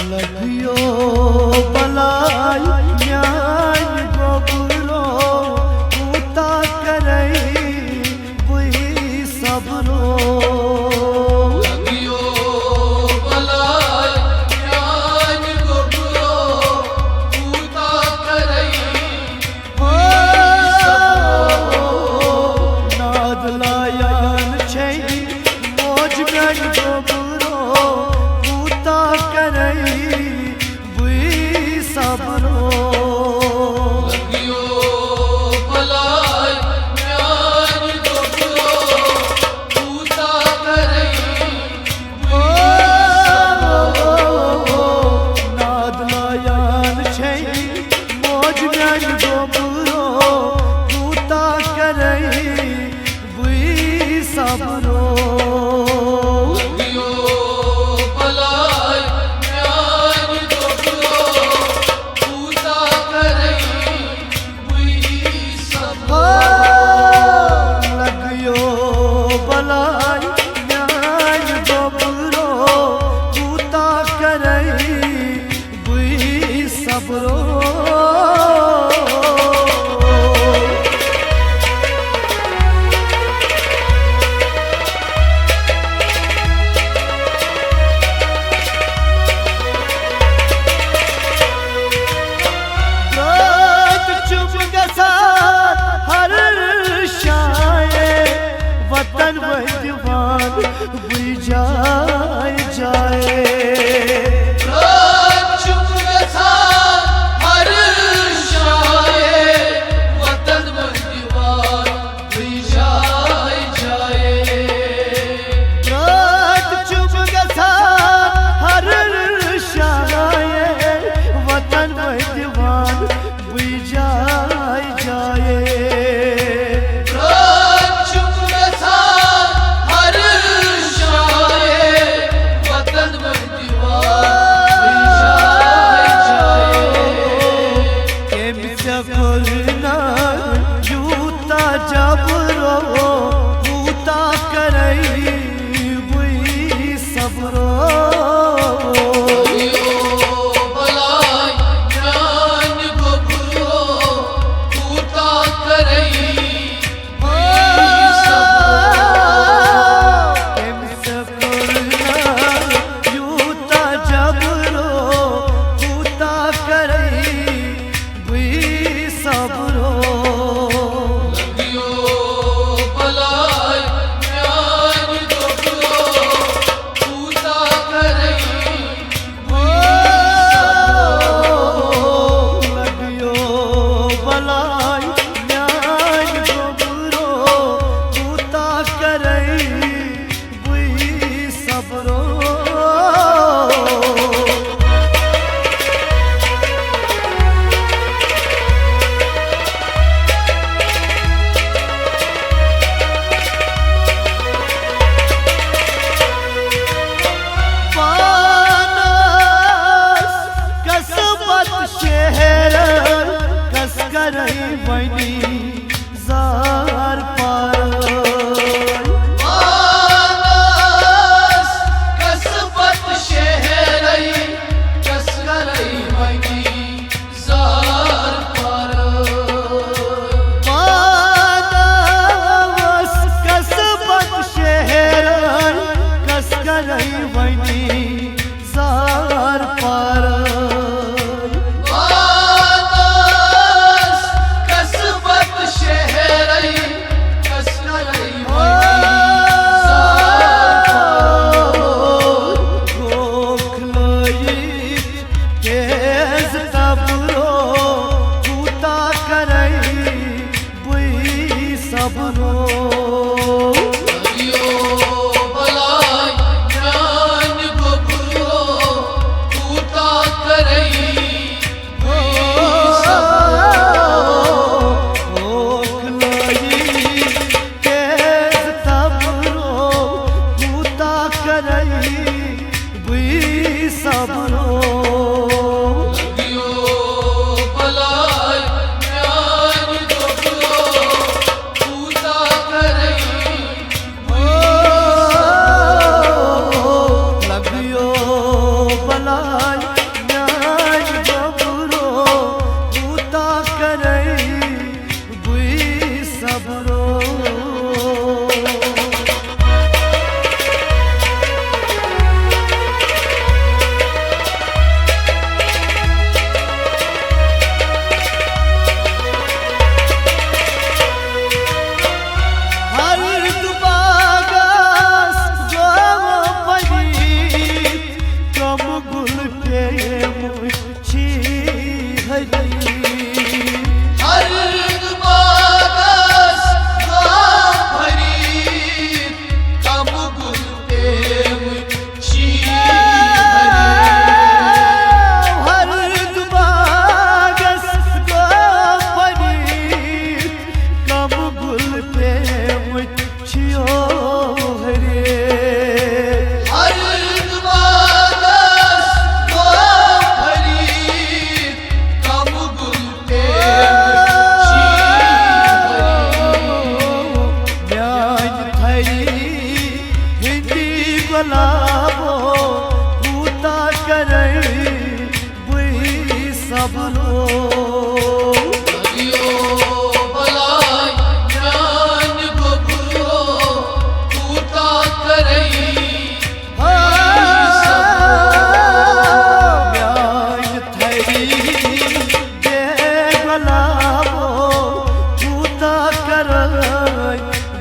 लगियो बलाई न्याय गोबरो पूता करई बुई सबरो लगियो बलाई न्याय गोबरो पूता करई नाद लायान छै मौज गन गोबरो पूता करई बुई सबरो लगियो बलाई न्याय गोबरो पूता करई नाद लायान छै मौज गन गोबरो पूता करई बुई सबरो लगियो बलाई न्याय गोबरो पूता करई बुई सबरो लगियो बलाई न्याय गोबरो पूता करई बुई सबरो वतन वजवान बुई जाए जाए चुप गसा हर शाये वतन वजवान बुई जाए जाए चुप गसा हर शाये वतन वजवान बुई जाए जाए चुप गसा हर शाये वतन वजवान बुई जाए जाए जूता जबरो पूता करई बुई सबरो बलाई न्याय गोबरो पूता करई जूता जबरो पूता करई बुई सबरो लगियो बलाई न्याय गोबरो पूता करई लगियो बलाई न्याय गोबरो पूता करई बुई सबरो कसबत शहर कस करई बनी जार पार कसबत शहरई कस करई बनी जार पर कसबत शहर कस करई बनी जार पार कसबत शहरई कस करई तेज तबरो पूता करई बुई सबरो लगियो बलाई न्याय गोबरो पूता गलाबो पूता करई बुई सबरो हरियो बलाई ज्ञान गोपुरो पूता करई न्याय थई दे गलाबो पूता करई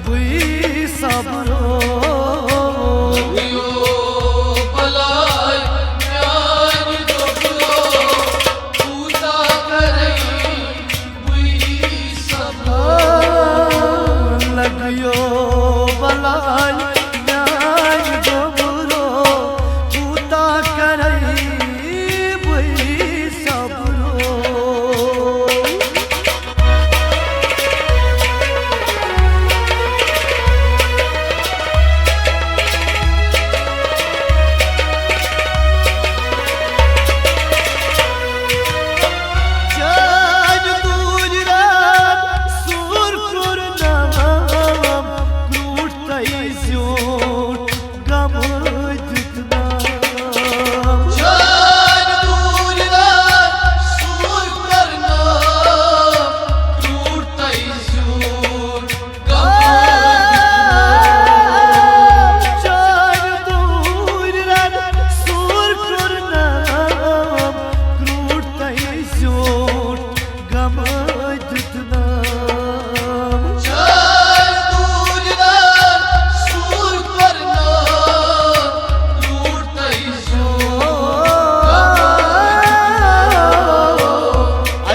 बुई सबरो हरियो बलाई ज्ञान गोपुरो पूता करई बुई सबरो लगियो बलाई न्याय गोबरो पूता करई बुई सबरो चाँद दूर रात सूर कुर नाम क्रूठतई ज्योत गम जितना जान दूर रात सूर करना टूटई सूर चाँद दूर रात सूर कुर नाम क्रूठतई ज्योत गम जितना जान दूर रात सूर करना टूटई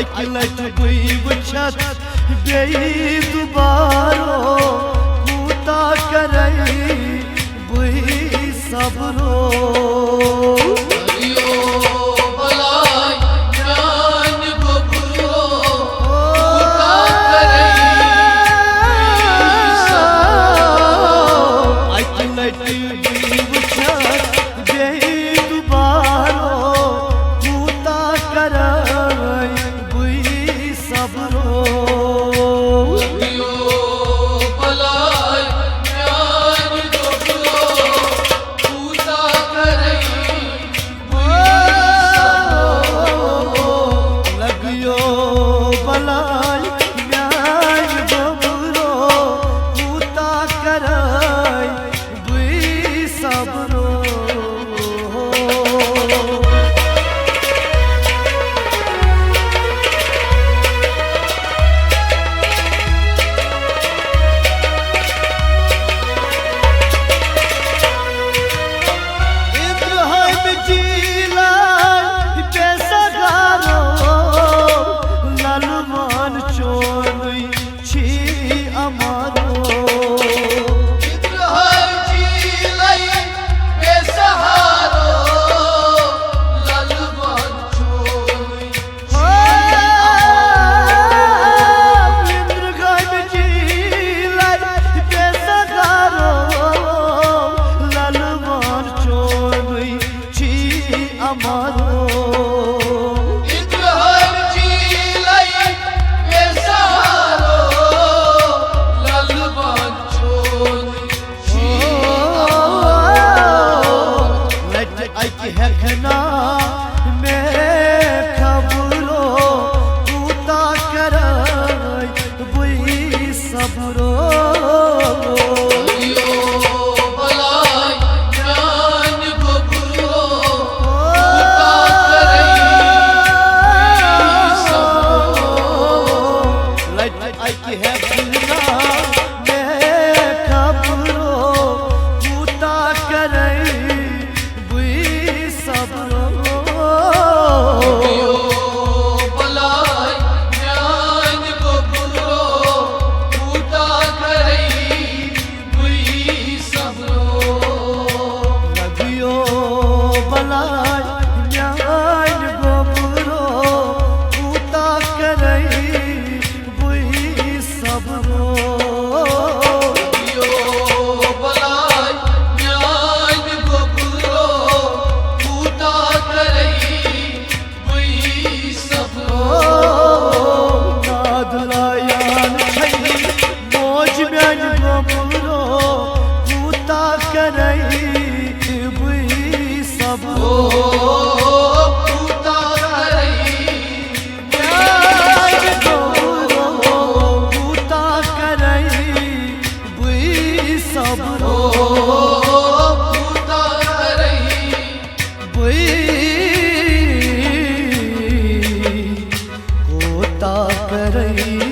अकलत बुई वछत बेई दुबारो पूता करई बुई सबरो हरियो बलाई ज्ञान गोपुरो पूता करई अकलत बुई वछत बेई दुबारो पूता करई बुई सबरो हरियो बलाई ज्ञान गोपुरो पूता करई लगियो बलाई न्याय गोबरो पूता करई बुई सबरो इब्राहिम जिला बेसगारो ललमान चोरी छी अमारो इब्राहिम जी लई बेसहारो ललवन चोरी इंद्रगढ़ जिला बेसगारो ललमान चोरी छी अमारो इब्राहिम जी लई बेसहारो ललवन चोरी हखना में खबरो पूता करई बुई सबरो हरियो बलाई ज्ञान गोपुरो पूता करई करई नहीं